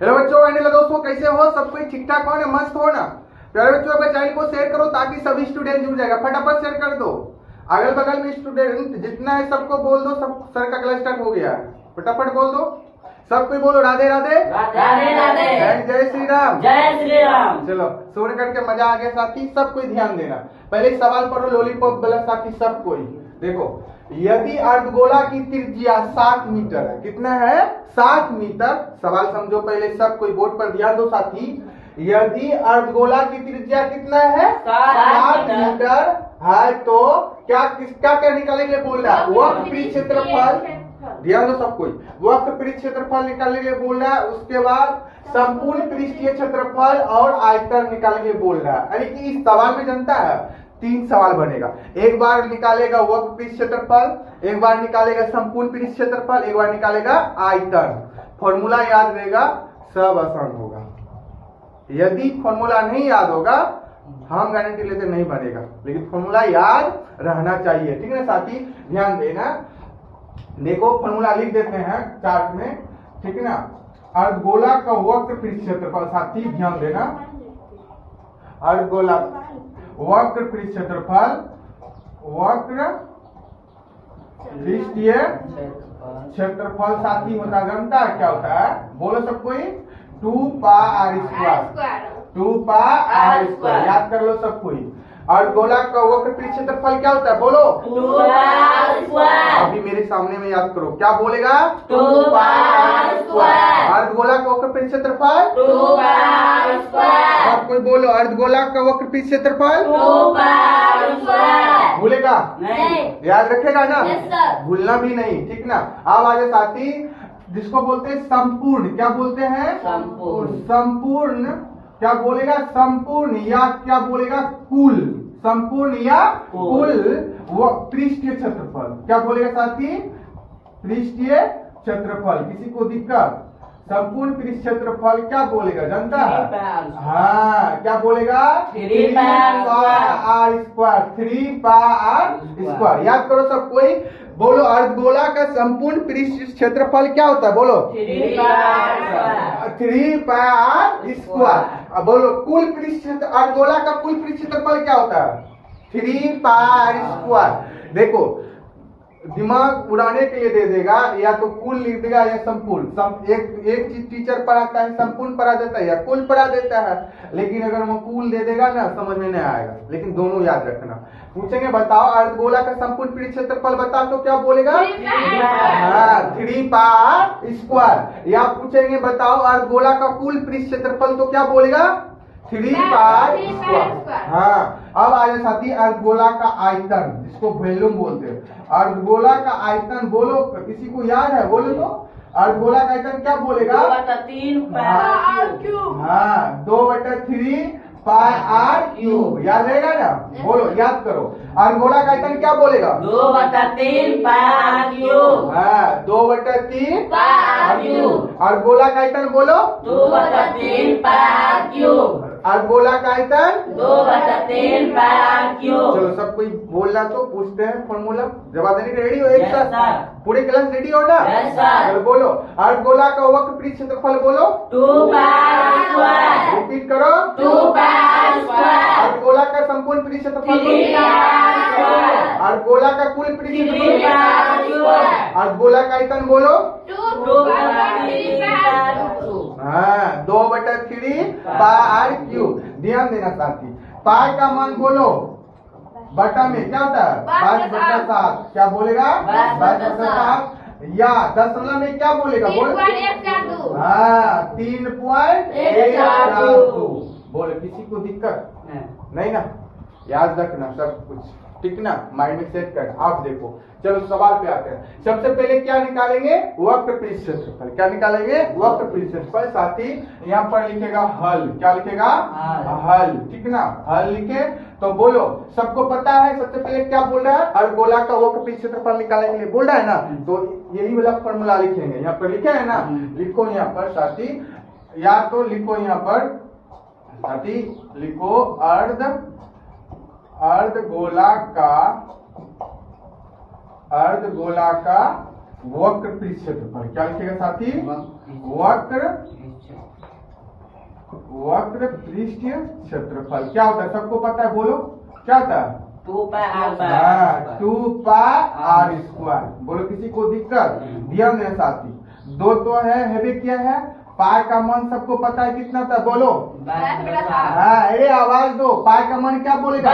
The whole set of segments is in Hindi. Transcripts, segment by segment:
हेलो बच्चों, हेलो दोस्तों, कैसे हो? सब कोई ठीक ठाक हो ना? मस्त हो ना? प्यारे बच्चों, अपने चैनल को शेयर करो ताकि सभी स्टूडेंट जुड़ जाएगा। फटाफट शेयर कर दो। अगल बगल में स्टूडेंट जितना है सबको बोल दो, सब सर का क्लास स्टार्ट हो गया है। फटाफट बोल दो, सब कोई बोलो राधे राधे राधे राधे जय श्री राम। जय श्री राम। चलो सुन करके मजा आ गया साथी। सब कोई ध्यान देना। पहले सवाल पढ़ो लॉलीपॉप वाला साथी। सब कोई देखो, यदि अर्धगोला की त्रिज्या 7 मीटर है, कितना है? 7 मीटर। सवाल समझो पहले, सब कोई बोर्ड पर ध्यान दो साथी। यदि अर्धगोला की त्रिज्या कितना है? 7 मीटर है, तो क्या किसका क्या निकालने के लिए बोल रहा है? वक्र पृष्ठ क्षेत्रफल। ध्यान दो सब कोई, वक्र पृष्ठ क्षेत्रफल निकालने के लिए बोल रहा है। उसके बाद संपूर्ण पृष्ठीय क्षेत्रफल और आयतन निकालने के लिए बोल रहा है। यानी कि इस सवाल में जनता है 3 सवाल बनेगा। एक बार निकालेगा वक्र पृष्ठ क्षेत्रफल, एक बार निकालेगा संपूर्ण पृष्ठ क्षेत्रफल, एक बार निकालेगा आयतन। फॉर्मूला याद रहेगा, सब आसान होगा। यदि फॉर्मूला नहीं याद होगा, हम गारंटी लेते नहीं बनेगा, लेकिन फॉर्मूला याद रहना चाहिए। ठीक है साथी, ध्यान देना। देखो फॉर्मूला लिख देते हैं चार्ट में, ठीक है ना। अर्धगोला का वक्र पृष्ठ क्षेत्रफल साथी ध्यान देना। अर्धगोला वक्र पृष्ठ क्षेत्रफल, वक्र पृष्ठीय क्षेत्रफल साथी होता है, जानता है क्या होता है? बोलो सब कोई, 2 पाई r²। 2 पाई r²। याद कर लो सब कोई। अर्धगोला का वक्र पृष्ठ क्षेत्रफल क्या होता है? बोलो 2 पाई r²। अभी मेरे सामने में याद करो, क्या बोलेगा? 2 पाई r²। अर्धगोला का वक्र पृष्ठ क्षेत्रफल 2 पाई r²। सब कोई बोलो, अर्धगोला का वक्र पृष्ठ क्षेत्रफल 2 पाई r²। भूलेगा नहीं, याद रखेगा ना? Yes, sir। भूलना भी नहीं, ठीक ना। अब आगे साथी, जिसको बोलते हैं संपूर्ण, क्या बोलते हैं? संपूर्ण। संपूर्ण क्या बोलेगा? संपूर्ण या क्या बोलेगा? कुल। संपूर्ण या कुल वो पृष्ठीय क्षेत्रफल क्या बोलेगा साथी? पृष्ठीय क्षेत्रफल। किसी को दिक्कत? संपूर्ण पृष्ठ क्षेत्रफल क्या बोलेगा? जनता है? हाँ, क्या बोलेगा? 3 पाई r²। 3 पाई r²। याद करो सब कोई। बोलो अर्धगोला का संपूर्ण पृष्ठ क्षेत्रफल क्या होता है? बोलो 3 पाई 3 पाई r²। अब बोलो कुल पृष्ठ, अर्धगोला का कुल पृष्ठ क्षेत्रफल क्या होता है? 3 पाई r²। देखो दिमाग उड़ाने के लिए दे देगा, या तो कुल लिख देगा या संपूर्ण। एक चीज टीचर पढ़ाता है संपूर्ण पढ़ा देता है या कुल पढ़ा देता है, लेकिन अगर वो कुल दे देगा ना समझ में नहीं आएगा। लेकिन दोनों याद रखना। पूछेंगे बताओ अर्धगोला का संपूर्ण पृष्ठ क्षेत्रफल बताओ, तो क्या बोलेगा? 3 पाई r²। या पूछेंगे बताओ अर्धगोला का कुल पृष्ठ क्षेत्रफल, तो क्या बोलेगा? 3 पाई r²। हाँ, अब आ जाए साथी अर्धगोला का आयतन, जिसको वॉल्यूम बोलते हैं। अर्धगोला का आयतन बोलो, किसी को याद है? बोलो तो अर्धगोला का आयतन क्या बोलेगा? 2/3 पाई हाँ, 2/3 पाई r³ याद रहेगा ना? बोलो, याद करो। अर्धगोला का आयतन क्या बोलेगा? 2/3 पाई r³। हाँ, 2/3 पाई r³। अर्धगोला का आयतन बोलो 2/3 पाई r³। अर्धगोला का आयतन 2/3 पाई r³। चलो सब कोई बोलना, तो पूछते हैं फॉर्मूला। जवाब देने के रेडी हो? एक Yes, साथ sir। पूरे क्लास रेडी हो ना? Yes, sir। चलो बोलो अर्धगोला का वक्र पृष्ठ क्षेत्रफल बोलो 2 पाई r²। रिपीट करो 2 पाई r²। अर्धगोला का संपूर्ण पृष्ठ क्षेत्रफल 3 पाई r²। अर्धगोला का कुल पृष्ठ 3 क्षेत्रफल पाई r²। अर्धगोला का आयतन बोलो 2/3 पाई r²। हाँ, 2/3 पाई r³। ध्यान देना साथी। पाई का मान बोलो बटा में क्या होता है? 5/7। क्या बोलेगा? 5/7। या दशमलव में क्या बोलेगा? बोल 3.142। हाँ, 3.142। बोलो, किसी को दिक्कत नहीं ना? याद रखना सब कुछ, ठीक ना? माइंड में सेट कर। आप देखो, चलो सवाल पे आते हैं। सबसे पहले क्या निकालेंगे? वक्र पृष्ठ क्षेत्रफल। क्या निकालेंगे? वक्र पृष्ठ क्षेत्रफल। साथी यहाँ पर लिखेगा हल। क्या लिखेगा? हल, ठीक ना? हल लिखे तो बोलो, सबको पता है सबसे पहले क्या बोल रहा है? अर्धगोला का वक्र पृष्ठ क्षेत्रफल निकालने के लिए बोल रहा है ना, तो यही वाला फॉर्मूला लिखेंगे। यहाँ पर लिखे है ना, लिखो यहाँ पर साथी, या तो लिखो यहाँ पर साथी, लिखो अर्धगोला का वक्र पृष्ठ क्षेत्रफल क्या लिखेगा साथी? वक्र पृष्ठ क्षेत्रफल क्या होता है? सबको पता है, बोलो क्या होता है? 2 pi r हाँ, 2 पाई आर स्क्वायर। बोलो किसी को दिक्कत? ध्यान देना साथी, दो तो है क्या है? पाई का मान सबको पता है कितना था? बोलो। हाँ, अरे आवाज दो, पाई का मान क्या बोलेगा?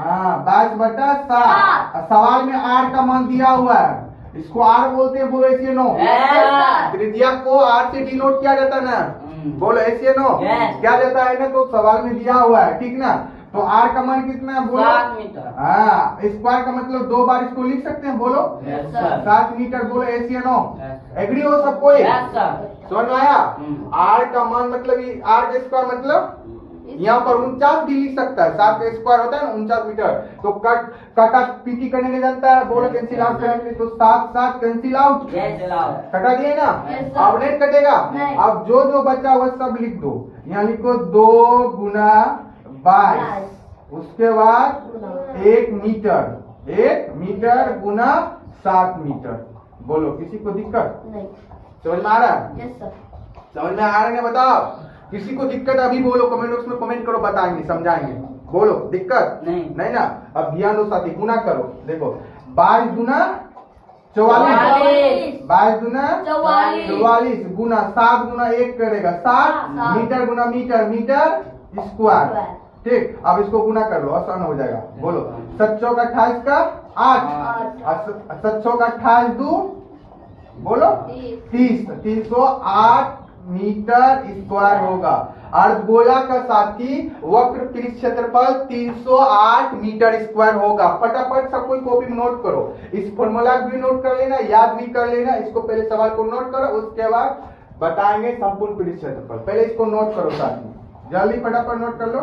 हाँ, 22/7। सवाल में आर का मान दिया हुआ है, इसको आर बोलते हैं, बोलो ऐसे नो। त्रिज्या को आर से डिनोट किया जाता है ना, बोलो ऐसे नो क्या देता है ना, तो सवाल में दिया हुआ है, ठीक ना। तो आर का मान कितना है? बोलो 7 मीटर। हाँ, स्क्वायर का मतलब 2 बार इसको लिख सकते हैं, बोलो 7 मीटर। बोलो ऐसे नो, एग्री हो सब कोई? समझ में आया? आर का मान मतलब आर का स्क्वायर मतलब यहाँ पर 49 भी लिख सकता है, 7 का स्क्वायर होता है ना 49 मीटर। तो काटा पीटी करने के जानता है, बोलो कैंसिल आउट करेंगे तो 7 कैंसिल आउट, कटा दिए ना। अब नहीं कटेगा, अब जो बचा हुआ सब लिख दो। यहाँ लिखो 2 गुना 22, उसके बाद 1 मीटर गुना 7 मीटर। बोलो किसी को दिक्कत? समझ में आ रहा है? समझ में आ रहा है? बताओ किसी को दिक्कत अभी बोलो, कमेंट बॉक्स में कमेंट करो, बताएंगे समझाएंगे। बोलो दिक्कत नहीं ना। अब ध्यान दो साथी, गुना करो। देखो 22 गुना 44, 22 गुना 44 गुना 7 गुना 1 करेगा 7 मीटर गुना मीटर स्क्वायर। ठीक, अब इसको गुना कर लो, आसान हो जाएगा। बोलो 7 चौक 28 का 8, 7 चौक 28 2, बोलो 30, 308 मीटर स्क्वायर होगा। अर्धगोला का साथी वक्र पृष्ठ क्षेत्रफल 308 मीटर स्क्वायर होगा। फटाफट सब कोई कॉपी में नोट करो, इस फॉर्मूला भी नोट कर लेना, याद भी कर लेना। इसको पहले सवाल को नोट करो, उसके बाद बताएंगे संपूर्ण पृष्ठ क्षेत्रफल। पहले इसको नोट करो साथी, जल्दी फटाफट नोट कर लो।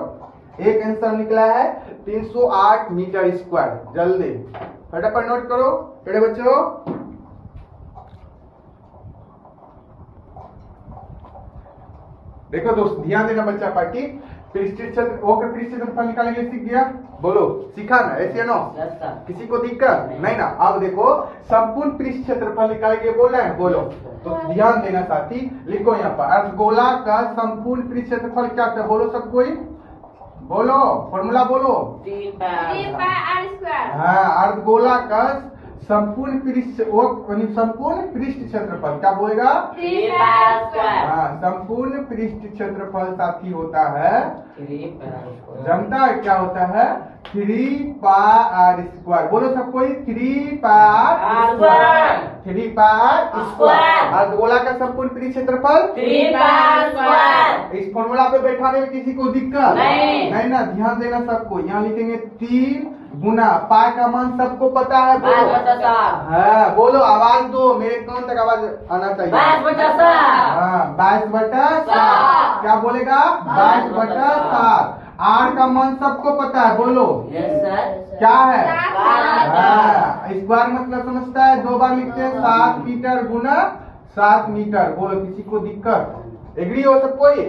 एक आंसर निकला है 308 मीटर स्क्वायर, जल्दी फटाफट नोट करो मेरे बच्चों। देखो दोस्त ध्यान देना बच्चा पार्टी, पृष्ठ क्षेत्र वक्र पृष्ठ क्षेत्रफल निकालेंगे, सीख गया? बोलो सीखा ना? ऐसे नो किसी को दिक्कत नहीं ना। अब देखो संपूर्ण पृष्ठ क्षेत्रफल निकालेंगे, बोल रहे हैं, बोलो। तो ध्यान देना साथी, लिखो यहाँ पर अर्धगोला का संपूर्ण पृष्ठ क्षेत्रफल क्या था? बोलो सब कोई, बोलो फॉर्मूला बोलो। 3 pi r square। हाँ, अर्धगोला का संपूर्ण पृष्ठ क्षेत्रफल क्या बोलेगा? 3 pi r square। हाँ, संपूर्ण पृष्ठ क्षेत्रफल साथी होता है, 3 pi r square। जानता है क्या होता है? 3 पाई आर स्क्वायर। बोलो सब कोई 3 pi r square। 3 pi square. अर्धगोला का संपूर्ण पृष्ठ क्षेत्रफल 3 pi r square। इस फॉर्मूला पे बैठाने में किसी को दिक्कत नहीं ना। ध्यान देना सबको, यहाँ लिखेंगे 3 गुना पाई का मान सबको पता है, बोलो 22/7। हाँ, बोलो आवाज दो, मेरे कान तक आवाज आना चाहिए। 22/7। हाँ, 22/7 क्या बोलेगा? 22/7। आर का मान सबको पता है, बोलो यस सर। क्या है? 7। हाँ, इस बार मतलब समझता है, 2 बार लिखते हैं 7 मीटर गुना 7 मीटर। बोलो किसी को दिक्कत? एग्री हो सब कोई?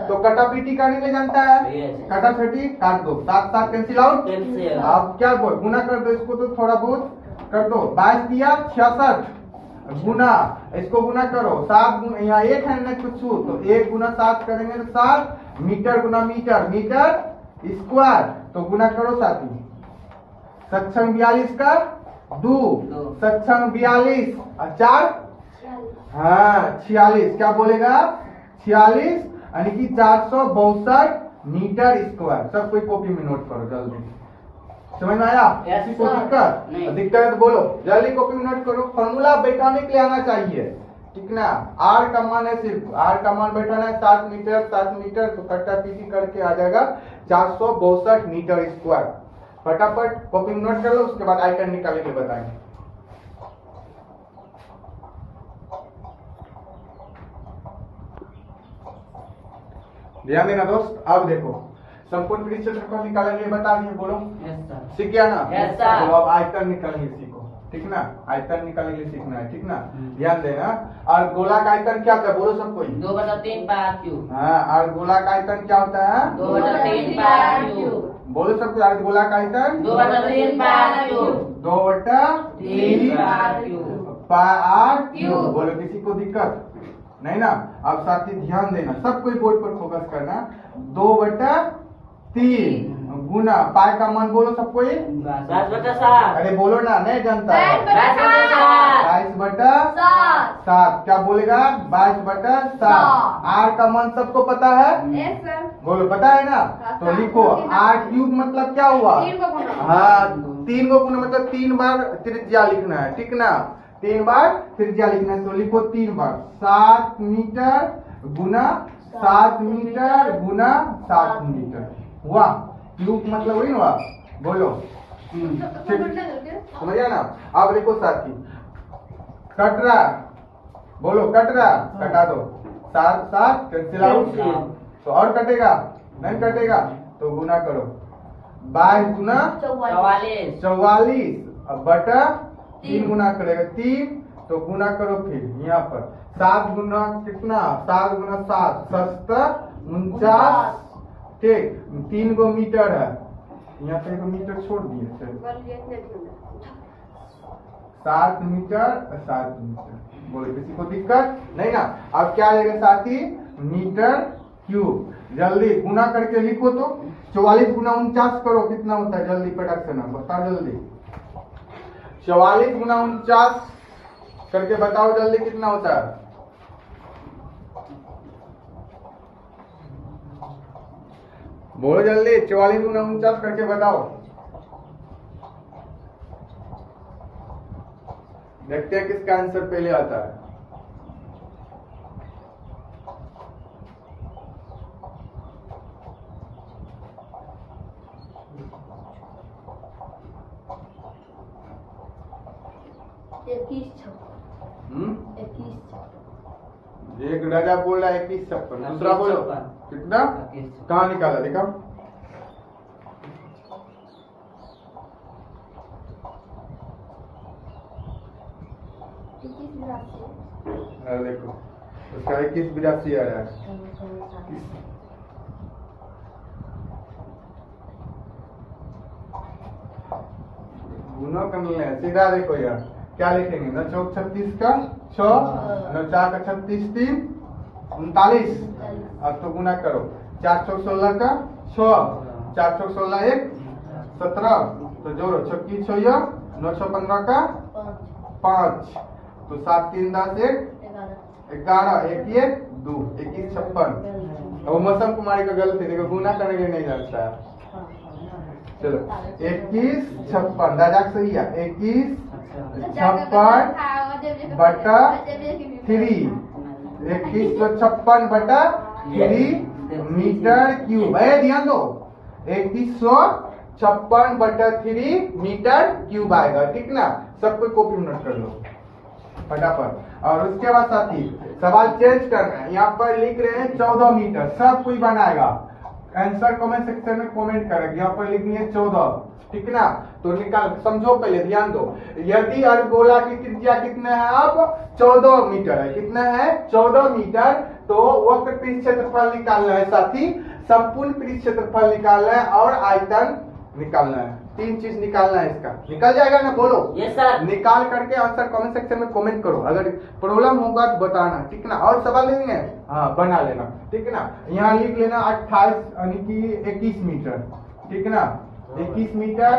तो कटा पीटी करने में जानता है, कटा 30 काट दो, 7 कैंसिल आउट। अब क्या बोल, गुना कर दो इसको, तो थोड़ा बहुत कर दो। 22 दिया 66 गुना, इसको गुना करो 7 गुना, यहाँ 1 है ना कुछ, तो 1 गुना 7 करेंगे तो 7 मीटर गुना मीटर स्क्वायर। तो गुना करो साथी, 7 42 का 2, 7 42 4, हाँ 46 क्या बोलेगा? 46 यानी कि 462 मीटर स्क्वायर। सब कोई कॉपी में नोट करो जल्दी। समझ में आया? किसी को दिक्कत है तो बोलो, जल्दी कॉपी में नोट करो। फॉर्मूला बैठाने के लिए आना चाहिए, ठीक ना। आर का मान है, सिर्फ आर का मान बैठाना है 7 मीटर, तो कट्टा पीटी करके आ जाएगा 462 मीटर स्क्वायर। फटाफट कॉपी में नोट कर लो, उसके बाद आइकन निकालने के बताएंगे। ध्यान देना दोस्त। अब देखो संपूर्ण पृष्ठ क्षेत्रफल निकालेंगे, बता दिए, बोलो सीख गया ना? तो अब आयतन निकालेंगे, सीखो, ठीक ना। आयतन निकालेंगे सीखना है, ठीक ना। ध्यान देना, और गोला का आयतन क्या होता है? बोलो सब कोई। 2/3 pi r cube। हाँ, और गोला का आयतन क्या होता है? 2/3 pi r cube। बोलो सब कोई, गोला का आयतन 2/3 pi r cube। 2/3 pi r cube। Pi r cube. बोलो किसी को दिक्कत नहीं ना। अब साथी ध्यान देना, सब कोई बोर्ड पर फोकस करना। 2/3 गुना पाई का मान बोलो सब कोई। 7/7 अरे बोलो ना, नहीं जानता है। 22/7 22/7 क्या बोलेगा? 22/7। आर का मान सबको पता है? बोलो पता है ना। तो लिखो आर क्यूब मतलब क्या हुआ? हाँ 3 को गुना मतलब 3 बार त्रिज्या लिखना है, ठीक ना। 3 बार त्रिज्या लिखना है तो लिखो 3 बार 7 मीटर गुना 7 मीटर गुना 7 मीटर हुआ। क्यूब मतलब वही हुआ, बोलो। समझ गया ना। अब देखो साथी कट रहा, बोलो कट रहा, कटा दो। 7 7 कैंसिल आउट, तो और कटेगा नहीं कटेगा तो गुना करो। 22 गुना 44 अब बटा 3 गुना करेगा 3 तो गुना करो फिर यहाँ पर 7 गुना कितना? 7 गुना 7 49 ठीक। 3 गो मीटर है, यहाँ पे 1 मीटर छोड़ दिए। 7 मीटर 7 मीटर बोले किसी को दिक्कत नहीं ना। अब क्या आएगा साथी? Metre cube. जल्दी गुना करके लिखो तो 44 गुना 49 करो कितना होता है? जल्दी फटाक से ना बताओ जल्दी। 44 गुना 49 करके बताओ जल्दी कितना होता है? बोलो जल्दी 44 गुना 49 करके बताओ। देखते हैं किसका आंसर पहले आता है। एक राजा बोल रहा है 2156, दूसरा बोलो कितना? कहाँ निकाला दिखाओ। देखो उसका 2182 आ रहा है। गुना करने हैं सीधा। देखो यार क्या लिखेंगे? 9 चौक 36 का 6, 9 4 का 36 3 39। अब तो गुना करो 4 चौक 16 का 6, 4 चौक 16 1 17 तो जोड़ो 6 6 9 6 15 का 5 तो 7 3 10 1 11 1 1 2 21 56। और मौसम कुमारी का गलती देखो गुना करने के लिए नहीं जानता है। चलो 21 56 दादा सही है। 21 56 बटा 3 2156 बटा 3 मीटर क्यूब है। ध्यान दो 2156 बटा 3 मीटर क्यूब आएगा, ठीक ना। सब कोई कॉपी नोट कर लो फटाफट। और उसके बाद साथी सवाल चेंज करना है। यहाँ पर लिख रहे हैं 14 मीटर, सब कोई बनाएगा। आंसर कमेंट सेक्शन में कमेंट करेंगे। यहाँ पर लिखनी है 14, ठीक ना। तो निकाल समझो पहले, ध्यान दो। यदि अर्धगोला की त्रिज्या कितना है? अब 14 मीटर है। कितना है? 14 मीटर। तो वक्र पृष्ठ क्षेत्रफल निकालना है साथी, संपूर्ण पृष्ठ क्षेत्रफल निकालना है और आयतन निकालना है। 3 चीज निकालना है। इसका निकल जाएगा ना, बोलो यस सर। निकाल करके आंसर कमेंट सेक्शन में कमेंट करो। अगर प्रॉब्लम होगा तो बताना, ठीक ना। और सवाल लेंगे हाँ बना लेना, ठीक ना। यहाँ लिख लेना 28 यानी कि 21 मीटर, ठीक ना। 21 मीटर,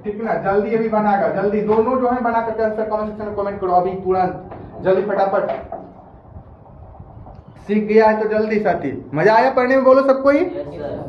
ठीक ना। जल्दी अभी बनाएगा, जल्दी दोनों जो है बना करके आंसर कमेंट सेक्शन में कमेंट करो अभी तुरंत, जल्दी फटाफट। सीख गया है तो जल्दी साथी। मजा आया पढ़ने में? बोलो सबको ही। Yes sir.